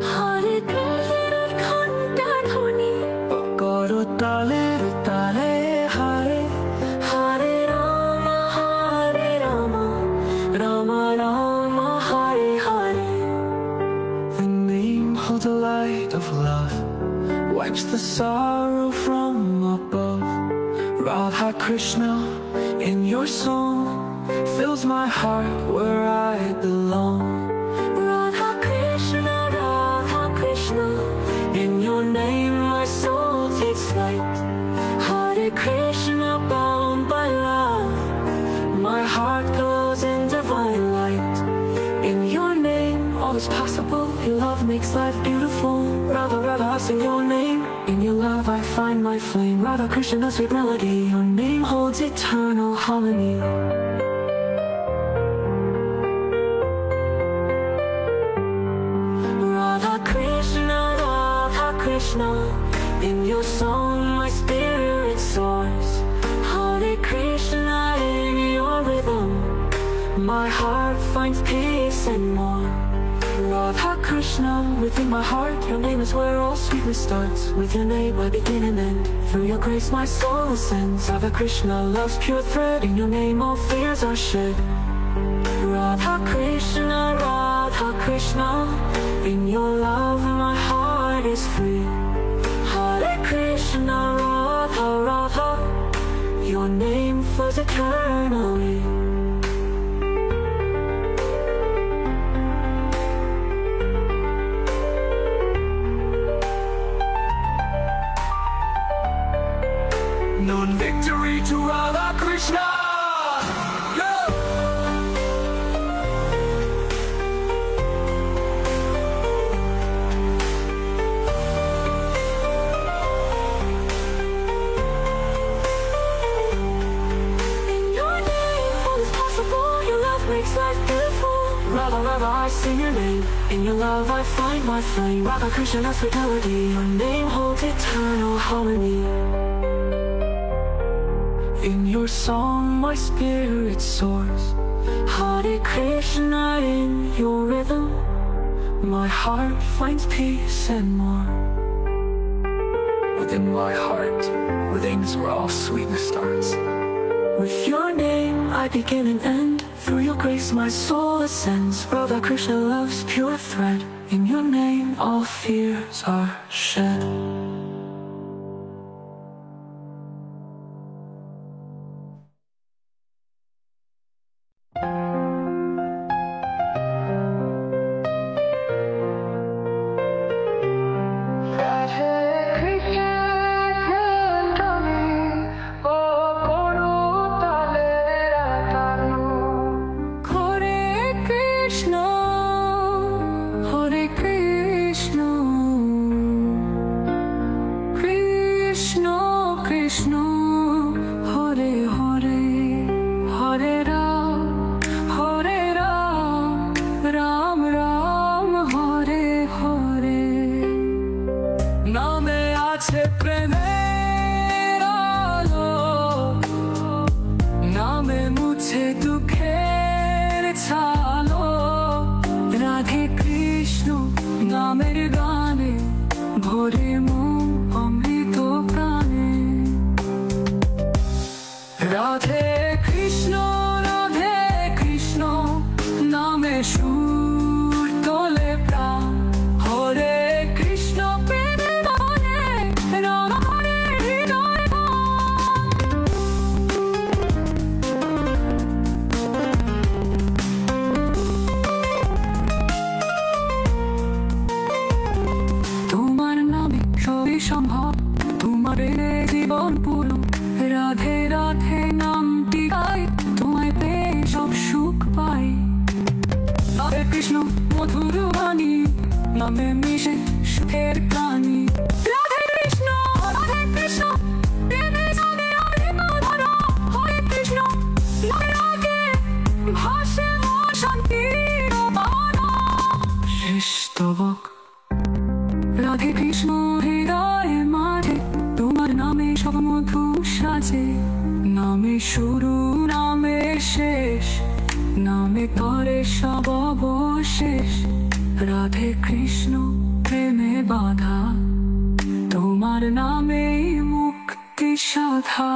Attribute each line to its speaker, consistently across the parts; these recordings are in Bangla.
Speaker 1: হরে কৃষ্ণের ঘণ্টা ধ্বনি করো তালে তালে Hare Hare Ram Ram Ram Hare Hare. The name of the light of love wipes the sorrow from above. Radha Krishna in your song fills my heart where I belong. Radha Krishna, in your name my soul takes flight. Hare Krishna, bound by love, my heart glows in divine light. In your name all is possible, your love makes life beautiful. Radha, Radha, I sing your name. In your love I find my flame. Radha Krishna, sweet melody, your name holds eternal harmony. Radha Krishna, in your song my spirit soars. Hare Krishna, in your rhythm my heart finds peace and more. Radha Krishna, within my heart your name is where all sweetness starts. With your name I begin and end, through your grace my soul ascends. Radha Krishna, love's pure thread, in your name all fears are shed. Radha Krishna, in your love my heart is free. Hare Krishna, Radha, Radha, your name flows eternally. Known victory to Radha Krishna. Makes life beautiful. Radha, Radha, I sing your name. In your love I find my flame. Radha Krishna, sweet melody, your name holds eternal harmony. In your song my spirit soars. Hare Krishna, in your rhythm my heart finds peace and more. Within my heart, within is where all sweetness starts. With your name I begin and end, through your grace my soul ascends. Radha Krishna, love's pure thread, in your name all fears are shed. Radhe Radhe নামটি গাই, তোমায় পেয়ে সব সুখ পাই। রাধে কৃষ্ণ মধুর বাণী, নামে মিশে সুখের প্রাণী। রাধে কৃষ্ণ প্রেমে জাগে অনেক ধরা। হরে কৃষ্ণ নামে আগে ভাসে মন শান্তির বানা। শেষ স্তবক রাধে কৃষ্ণ হৃদয়ে মাঝে, তোমার নামে সব মধু সাজে। নামে শুরু নামে শেষ, নামে করে সব অবশেষ। রাধে কৃষ্ণ। প্রেমে বাধা, তোমার নামে মুক্তি সাধা।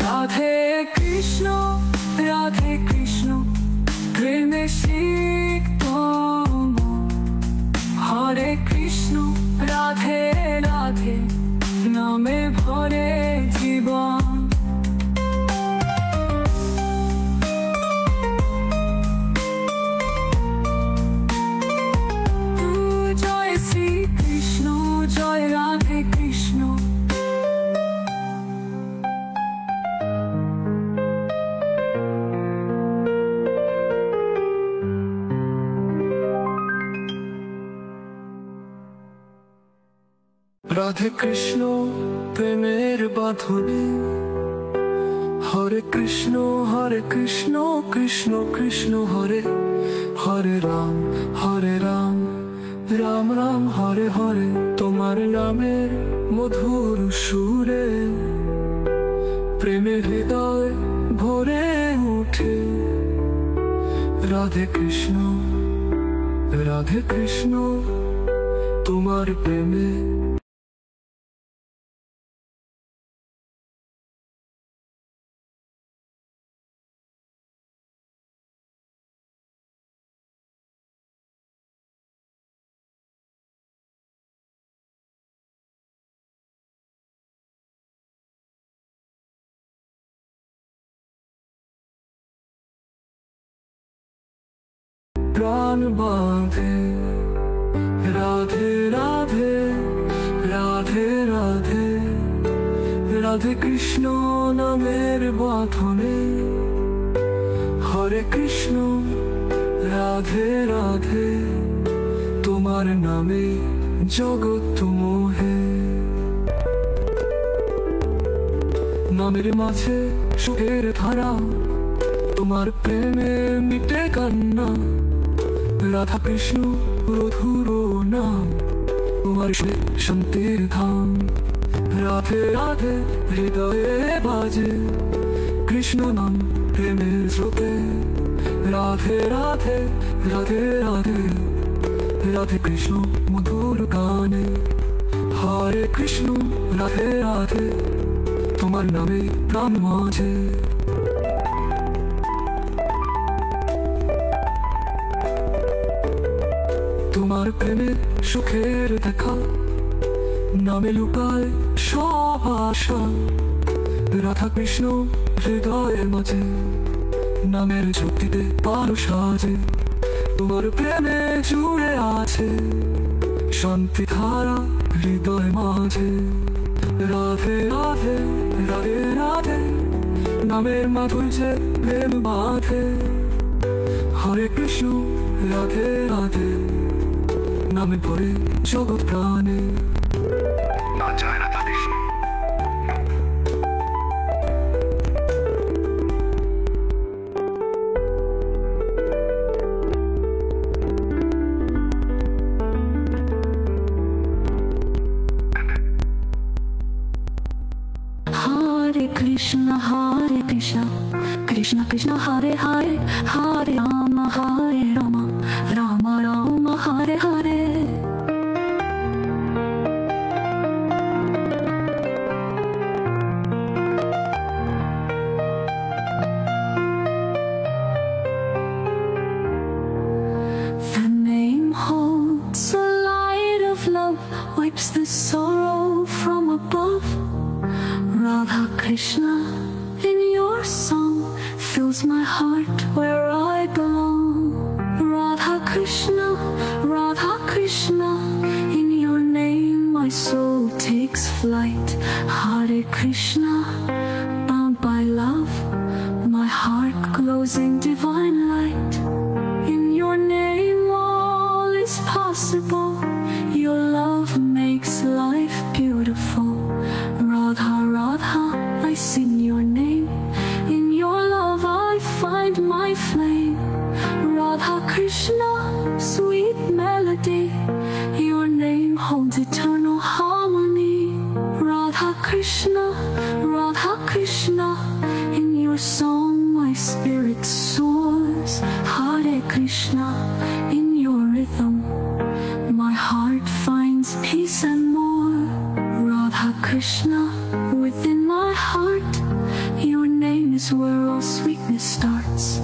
Speaker 1: রাধে কৃষ্ণ, রাধে কৃষ্ণ, প্রেমে সিক্ত মন। হরে কৃষ্ণ, রাধে রাধে, নামে ভরে জীবন। জয় শ্রী কৃষ্ণ, জয় রাধে কৃষ্ণ। রাধে কৃষ্ণ প্রেমের বাঁধনে, হরে কৃষ্ণ কৃষ্ণ কৃষ্ণ হরে হরে, রাম রাম রাম হরে হরে। তোমার নামের মধুর সুরে প্রেমের হৃদয় ভরে ওঠে। রাধে কৃষ্ণ তোমার প্রেমে। প্রাণ বাঁধে রাধে রাধে রাধে রাধে, রাধে কৃষ্ণ নামের বাঁধনে। হরে কৃষ্ণ রাধে রাধে, তোমার নামে জগৎ মোহে। নামের মাঝে সুখের ধারা, তোমার প্রেমে মিটে কান্না। রাধা কৃষ্ণ মধুর নাম, তোমার শান্তির ধাম। রাধে রাধে হৃদয়ে বাজে কৃষ্ণ নাম প্রেমের স্রোতে। রাধে রাধে রাধে রাধে, রাধে কৃষ্ণ মধুর গানে। হরে কৃষ্ণ রাধে রাধে, তোমার নামে প্রাণ মাঝে। তোমার প্রেমে সুখের দেখা, নামে লুকায় সব আশা। রাধা কৃষ্ণ হৃদয়ের মাঝে, নামের জ্যোতিতে পারো সাজে। তোমার প্রেমে জুড়ে আছে শান্তি ধারা হৃদয় মাঝে। রাধে রাধে রাধে রাধে, নামের মাধুর্যে প্রেম বাঁধে। হরে কৃষ্ণ রাধে রাধে, নামে ভরে জগৎ প্রাণে। Hare Krishna, Krishna Krishna Hare Hare, Hare Rama, Rama Rama Hare Hare. The name holds a light of love, wipes the sorrow from above. Radha Krishna, in your song, fills my heart where I belong. Radha Krishna, in your name my soul takes flight. Hare Krishna, bound by love, my heart glows in divine light. In your name all is possible, your love makes life beautiful. Radha, Radha, I sing your name. In your love I find my flame. Radha Krishna, sweet melody, your name Krishna, Radha Krishna. In your song my spirit soars. Hare Krishna, in your rhythm my heart finds peace and more. Radha Krishna, within my heart, your name is where all sweetness starts.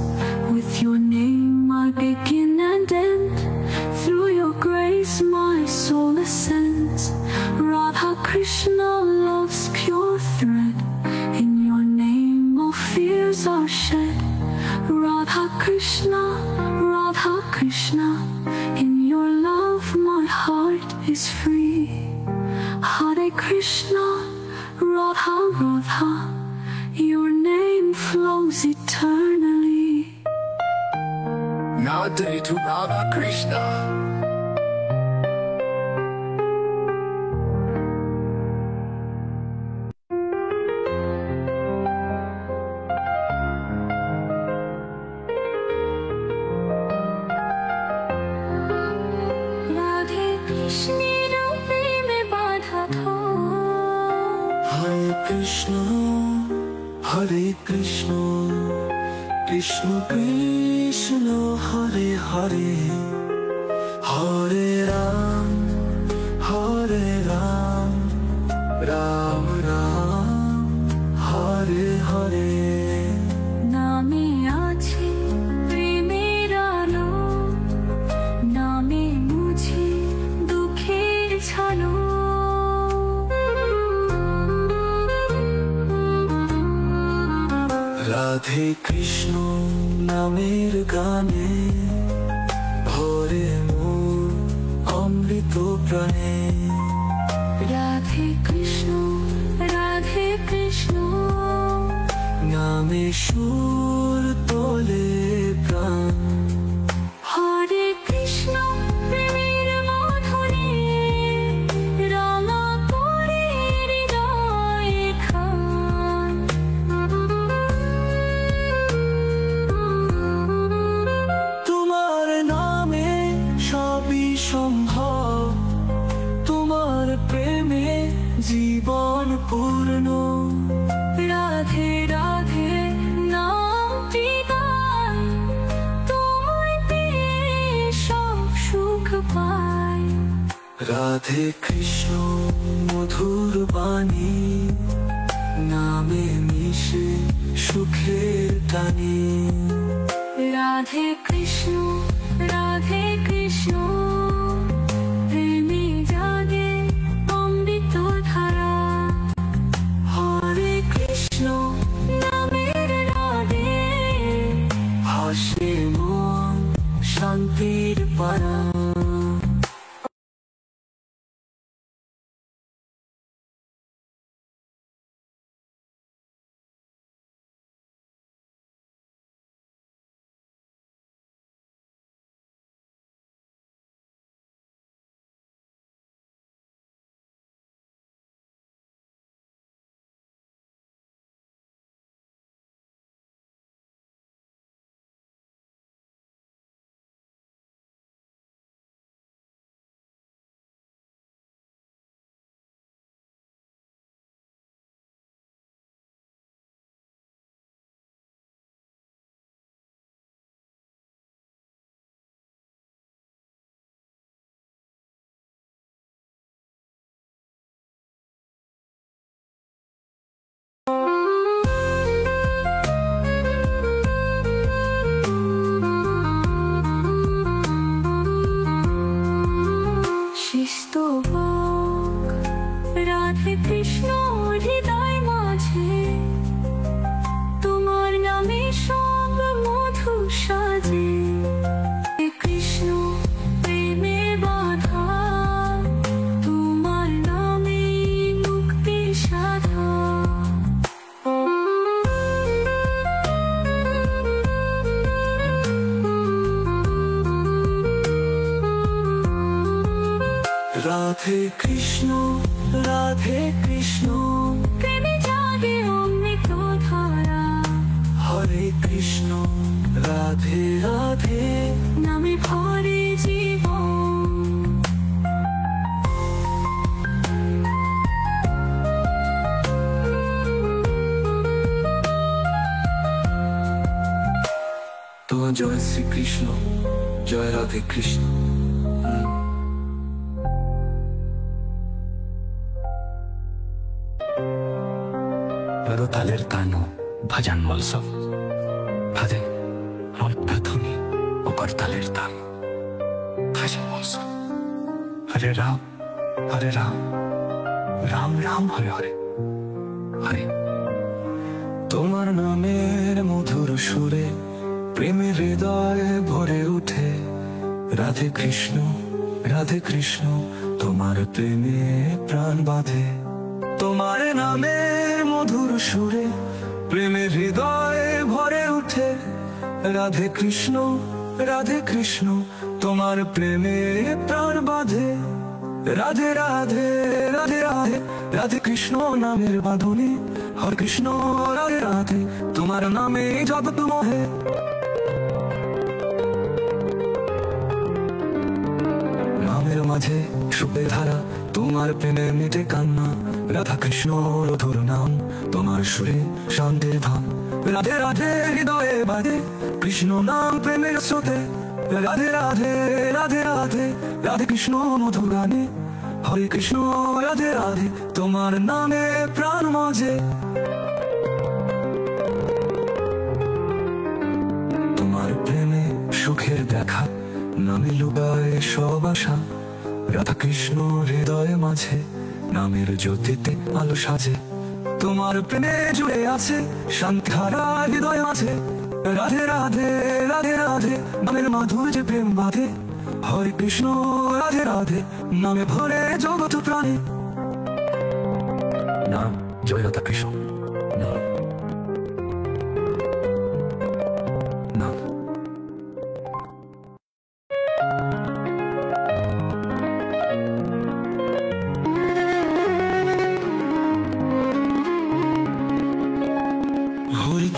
Speaker 1: With your name I begin and end. Through your grace my soul ascends. Radha Krishna, love's pure thread. In your name all fears are shed. Radha Krishna, Radha Krishna. In your love my heart is free. Hare Krishna, Radha Radha. Your name flows eternally.
Speaker 2: Namaste to Radha Krishna.
Speaker 1: Radhe Krishna रूपे में बाधा थो.
Speaker 2: Hare Krishna, Hare Krishna, Krishna Krishna, Hare Hare, Hare Ram, Hare Ram, Ram Ram, Hare Hare.
Speaker 1: নামে আছে প্রেমের আলো, নামে মুছে দুঃখের ছালো.
Speaker 2: রাধে কৃষ্ণ নামের গানে ভরে মন অমৃত প্রাণে।
Speaker 1: রাধে কৃষ্ণ, রাধে কৃষ্ণ.
Speaker 2: নামে সুর তোলে প্রাণ।
Speaker 1: হরে কৃষ্ণ প্রেমের মধুরে, রাঙা করে হৃদয়ে খান.
Speaker 2: তোমার নামে সবই সম্ভব, তোমার প্রেমে জীবন পূর্ণ।
Speaker 1: রাধে রাধে নামটি গাই, তোমায় পেয়ে সব সুখ পাই.
Speaker 2: রাধে কৃষ্ণ মধুর বাণী, নামে মিশে সুখের টানি।
Speaker 1: রাধে কৃষ্ণ, রাধে কৃষ্ণ. প্রেমে জাগে অমৃত ধারা. হরে কৃষ্ণ নামের রাধে,
Speaker 2: হাসে মন শান্তির পারা।
Speaker 1: রাধে কৃষ্ণ হৃদয় মাঝে, তোমার নামে সব মধু সাজে. কৃষ্ণ প্রেমে বাধা, তোমার নামে মুক্তি সাধা.
Speaker 2: রাধে কৃষ্ণ, রাধে কৃষ্ণ,
Speaker 1: প্রেমে জাগে অমৃত ধারা.
Speaker 2: হরে কৃষ্ণ, রাধে রাধে,
Speaker 1: নামে ভরে জীবন.
Speaker 2: জয় শ্রীকৃষ্ণ, জয় রাধে কৃষ্ণ।
Speaker 3: তালের তানো ভজন মলসব ভাজে ধুনি ও করতালের তান ভজন মলসব। হরে রাম হরে রাম, রাম রাম হরে হরে হরে।
Speaker 2: তোমার নামের মধুর সুরে প্রেমের হৃদয়ে ভরে উঠে। রাধে কৃষ্ণ রাধে কৃষ্ণ, তোমার প্রেমে প্রাণ বাঁধে। তোমার নামের মধুর সুরে প্রেমের হৃদয়ে ভরে উঠে। রাধে কৃষ্ণ রাধে কৃষ্ণ, তোমার প্রেমে প্রাণ বাঁধে। রাধে রাধে রাধে রাধে, রাধে কৃষ্ণ নামের বাঁধনে। হরে কৃষ্ণ রাধে রাধে, তোমার নামে জগৎ মোহে। নামের মাঝে সুখের ধারা, তোমার প্রেমে মেটে কান্না। রাধা কৃষ্ণ মধুর নাম, তোমার সুরে শান্তির ধাম। রাধে রাধে হৃদয়ে বাজে কৃষ্ণ নাম প্রেমের স্রোতে। রাধে রাধে রাধে রাধে, রাধে কৃষ্ণ মধুর গানে। হরে কৃষ্ণ রাধে রাধে, তোমার নামে প্রাণ মজে। তোমার প্রেমে সুখের দেখা, নামে লুকায় সব আশা। রাধা কৃষ্ণ হৃদয়ে মাঝে, নামের জ্যোতিতে আলো সাজে। তোমার প্রেমে জুড়ে আছে শান্তি হারা হৃদয় মাঝে। রাধে রাধে রাধে রাধে, নামের মাধুর্যে প্রেম বাঁধে। হরে কৃষ্ণ রাধে রাধে, নামে ভরে জগৎ প্রাণে। নাম জয় রাধা কৃষ্ণ, নাম নাম।
Speaker 1: হরে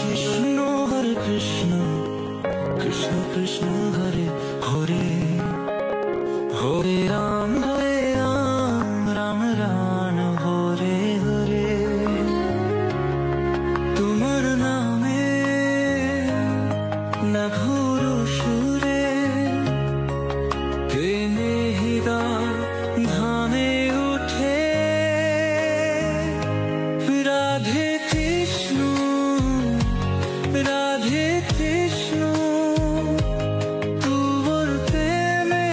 Speaker 1: কৃষ্ণ কৃষ্ণ কৃষ্ণ হরে হরে, হরে রাম রাম রাম হরে হরে। তোমার নামে না ঘোর সুরে প্রেমে হৃদয় ধামে উঠে। রাধে কৃষ্ণ রাধে কৃষ্ণ, তোমার প্রেমে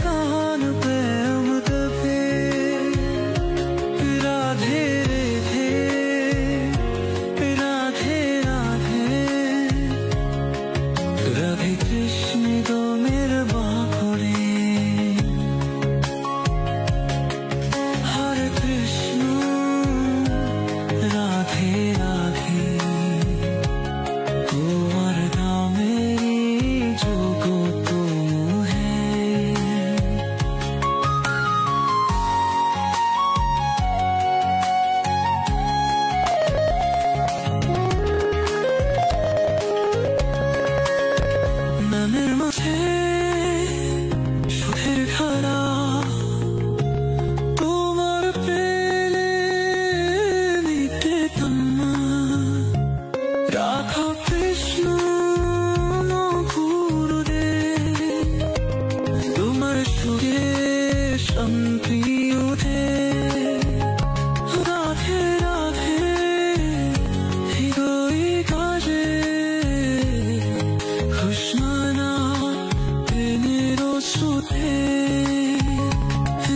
Speaker 1: কান প্রেম দবে। রাধে রাধে রাধে, রাধে কৃষ্ণ দমের বাঁকড়ে। হরে কৃষ্ণ রাধে রাধে, তোমার নামে জগৎ মোহে। নামের মাঝে সুখের ধারা, তোমার প্রেমে মিটে কান্না। রাধা কৃষ্ণ মধুরে, তোমার সুরে শান্তি ওঠে। রাধে রাধে হৃদয় কাজে, কৃষ্ণ নাম প্রেমের স্রোতে।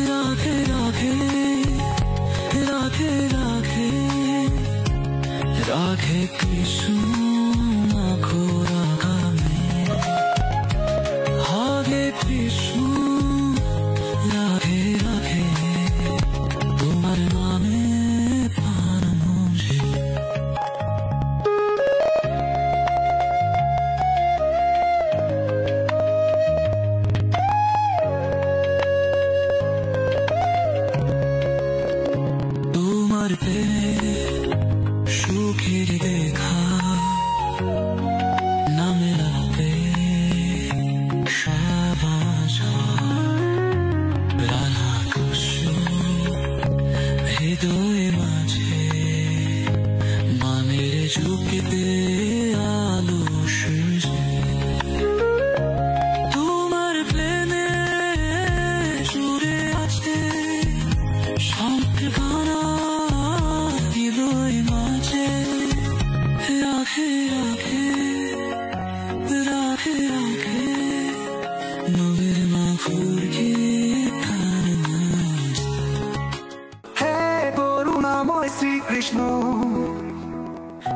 Speaker 1: রাধে রাধে রাধে রাধে, রাধে কৃষ্ণ ঘোরা গামে। হরে কৃষ্ণ রাধে রাধে, তোমার নামে প্রাণ মজে। তোমার প্রেমে সুখের দেখা, নামে রাতে সাবাস। রাধা কৃষ্ণ হৃদয় মাঝে, নামের ঝুঁকিতে আলো সেজে।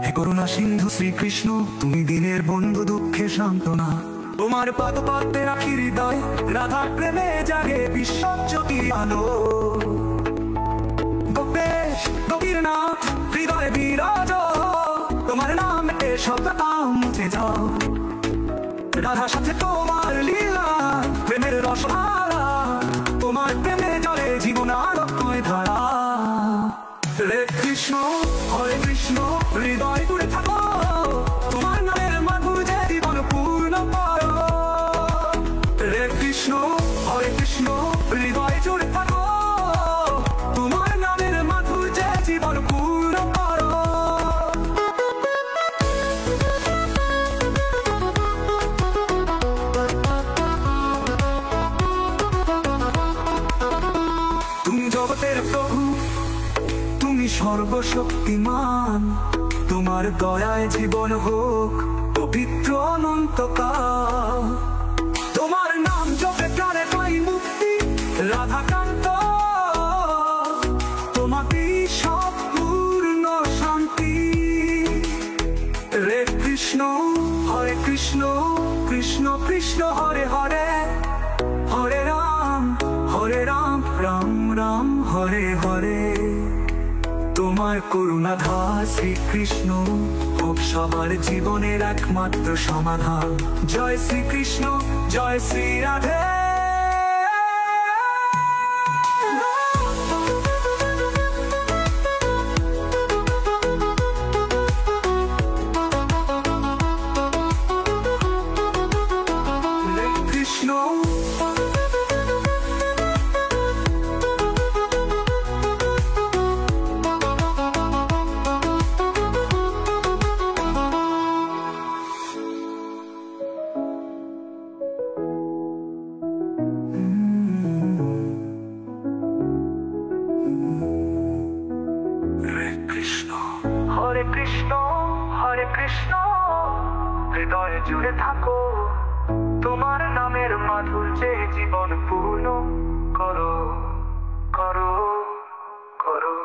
Speaker 2: হে করুণা সিন্ধু শ্রীকৃষ্ণ, তুমি দিনের বন্ধু, দুঃখে সান্ত্বনা। তোমার পাদপদ্মে রাখি হৃদয়, রাধা প্রেমে জাগে বিশ্বজ্যোতি আলো। গোপেশ গোপীরনাথ হৃদয়ে বিরাজ, তোমার নামে সব নাম মুছে যাও। রাধার সাথে তোমার লীলা, প্রেমের রসধারা, তোমার প্রেমে জলে জীবন আলোকময় ধারা। রে কৃষ্ণ হরে কৃষ্ণ হৃদয় জুড়ে থাকো, তোমার নামের মাধুর্যে জীবন পূর্ণ করো। রে কৃষ্ণ হরে কৃষ্ণ হৃদয় জুড়ে থাকো, তোমার নামের মাধুর্যে জীবন পূর্ণ করো। তুমি জগতের প্রভু, তুমি সর্বশক্তিমান, তোমার দয়ায় জীবন হোক পবিত্র অনন্তকাল। তোমার নাম জপে প্রাণে পাই মুক্তি, রাধাকান্ত তোমাকেই সব পূর্ণ শান্তি। রে কৃষ্ণ হরে কৃষ্ণ কৃষ্ণ কৃষ্ণ হরে হরে, হরে রাম রাম রাম হরে হরে। তোমার করুণা ধার শ্রীকৃষ্ণ হোক সবার জীবনের একমাত্র সমাধান। জয় শ্রীকৃষ্ণ জয় শ্রী রাধে। কৃষ্ণ হরে কৃষ্ণ হৃদয়ে জুড়ে থাকো, তোমার নামের মাধুর্যে জীবন পূর্ণ করো করো করো।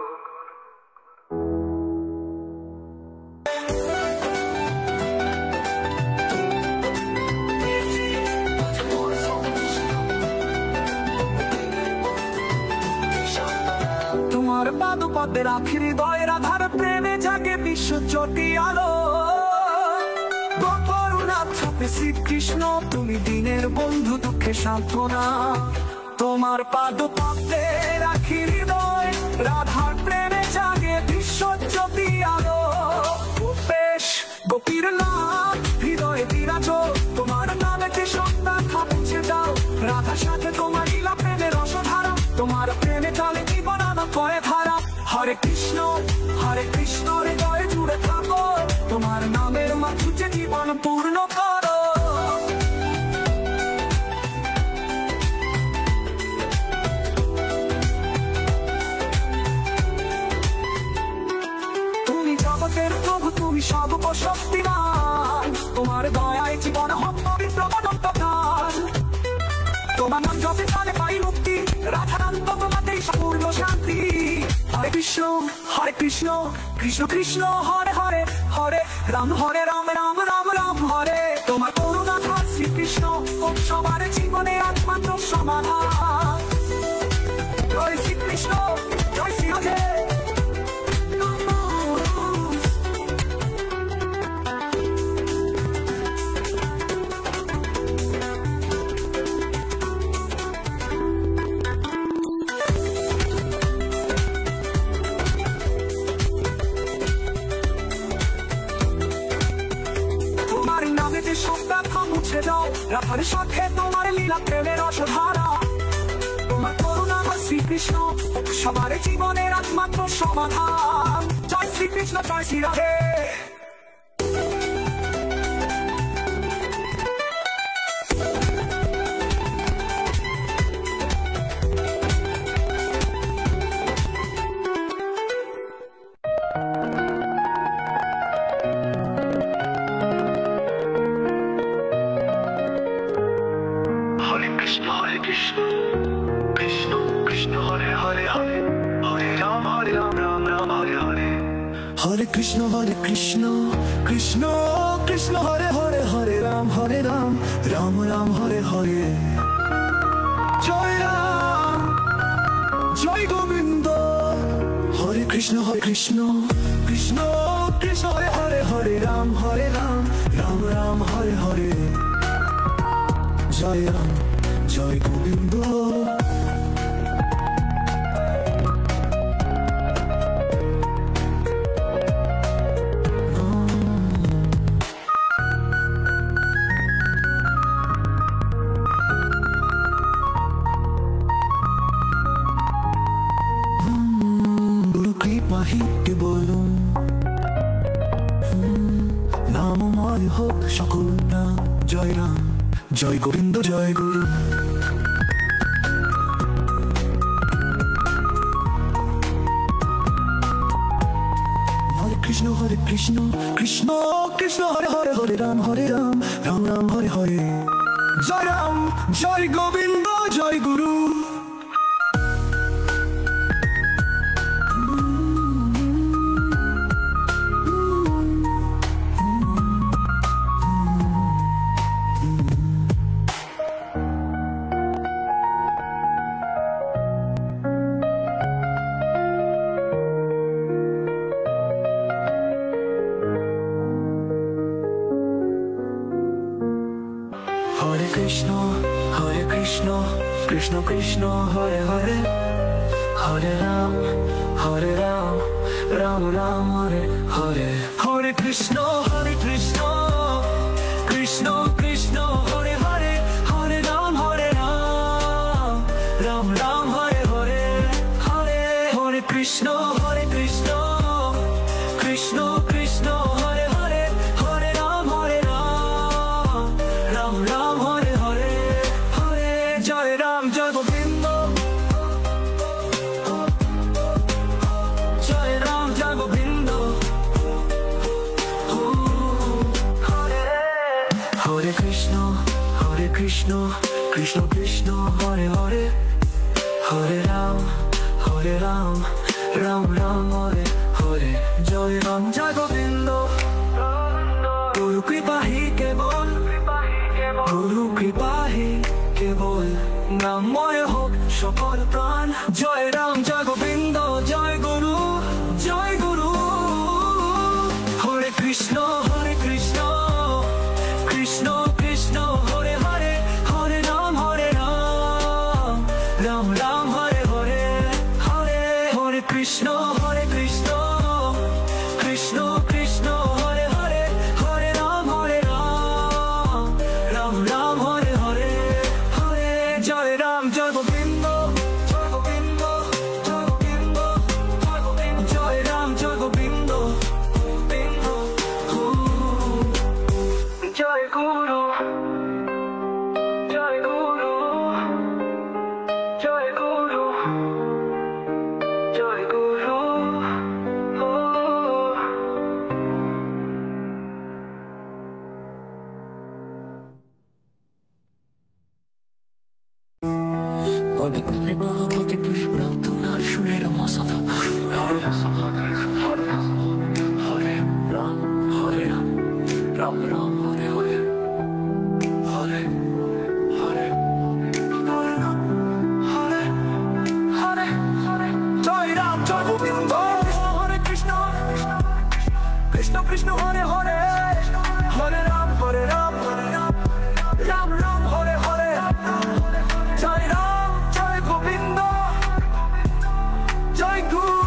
Speaker 2: তোমার পাদপদ্মে রাখি হৃদয়, রাধার প্রেমে জাগে বিশ্বজ্যোতি আলো। শ্রীকৃষ্ণ তুমি দিনের বন্ধু, দুঃখে সান্ত্বনা। তোমার পাদপদ্মে রাখি হৃদয়, রাধার প্রেমে জাগে বিশ্বজ্যোতি আলো। গোপেশ গোপীরনাথ হৃদয়ে বিরাজ, তোমার নামে যে সত্তা মুছে দাও। রাধার সাথে তোমার লীলা প্রেমের রসধারা, তোমার প্রেমে চলে জীবন আলোকময় ধারা। হরে কৃষ্ণ হৃদয়ে জুড়ে থাকো, তোমার নামের মাধুর্যে জীবন পূর্ণ করো। তুমি জগতের প্রভু, তুমি সর্বশক্তিমান, তোমার দয়ায় জীবন হোক পবিত্র অনন্তকাল। তোমার নাম জপে প্রাণে পাই মুক্তি, রাধাকান্ত তোমাতেই পূর্ণ শান্তি। হরে কৃষ্ণ কৃষ্ণ কৃষ্ণ হরে হরে, হরে রাম রাম রাম হরে। তোমার করুণা ধার শ্রীকৃষ্ণ সবার জীবনে একমাত্র সমাধান। জয় শ্রীকৃষ্ণ জয় শ্রী রাধে। মুছে যাও, রাধার সাথে তোমার লীলা প্রেমের রসধারা। তোমার করুণা শ্রীকৃষ্ণ সবার জীবনের একমাত্র সমাধান। জয় শ্রীকৃষ্ণ জয় শ্রী রাধে। হরে কৃষ্ণ কৃষ্ণ কৃষ্ণ হরে হরে হরে রাম রাম রাম হরে হরে জয় রাম জয় গোবিন্দ হরে কৃষ্ণ কৃষ্ণ কৃষ্ণ হরে হরে হরে রাম রাম রাম হরে হরে জয় রাম জয় গোবিন্দ কে বলুন নামময় হোক সকল নাম জয় রাম জয় গোবিন্দ জয় গুরু হরে কৃষ্ণ কৃষ্ণ কৃষ্ণ হরে হরে হরে রাম রাম রাম হরে হরে জয় রাম জয় গোবিন্দ জয় গুরু Hare Krishna, Krishna Krishna, Hare Hare, Hare Ram, Ram Ram, Hare Hare. Hare Krishna, Krishna Krishna, Hare Hare, Hare Ram, Ram Ram, Hare Hare. Hare Krishna, Krishna Krishna, Hare Hare, Hare Ram, Ram Ram, Hare Hare. Jai Ram, Jai Govinda. Jai Ram, Jai Govinda. Hare Krishna, Krishna Krishna, Hare Hare, Hare Ram, Ram Ram, Hare Hare. Jai Ram, Jai Govinda. Guru Kripa hi kebol, Guru Kripa hi কেবল নামময় হোক সকল প্রাণ জয় রাম জয় গোবিন্দ জয় গুরু হরে Krishna Krishna Krishna Hare Hare Hare Ram Ram Ram Hare Hare Hare Krishna Krishna Krishna Hare Hare Hare Ram Ram Ram Hare Hare Jai Ram, Jai Govinda, Jai Govinda, Jai Govinda, Jai Govinda. Jai Ram, Jai Govinda, Jai Guru, Jai Guru, Jai Guru, Jai Guru. Ram Ram Hare Hare Hare Hare Hare Hare Hare Jai Ram Jai Govinda Hare Krishna Krishna Krishna Hare Hare Hare Ram Ram Ram Hare Hare Jai Ram Jai Govinda Jai Guru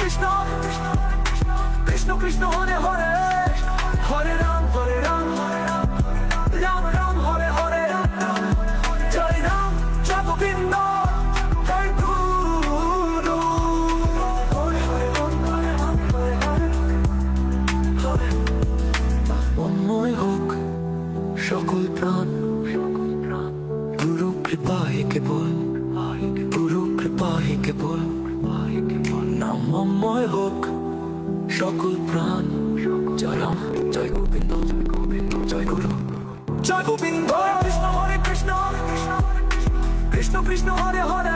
Speaker 2: Krishna Krishna Krishna Hare Hare Hare Ram Ram Ram Hare Hare Jai Ram Jai Govinda Jai Guru Monmoy হোক সকল প্রাণ গুরু কৃপায় কেবল গুরু কৃপায় কেবল নামময় হোক সকল প্রাণ জয় রাম জয় গোবিন্দ জয় গুরু জয় গোবিন্দ কৃষ্ণ হরে কৃষ্ণ কৃষ্ণ কৃষ্ণ হরে হরে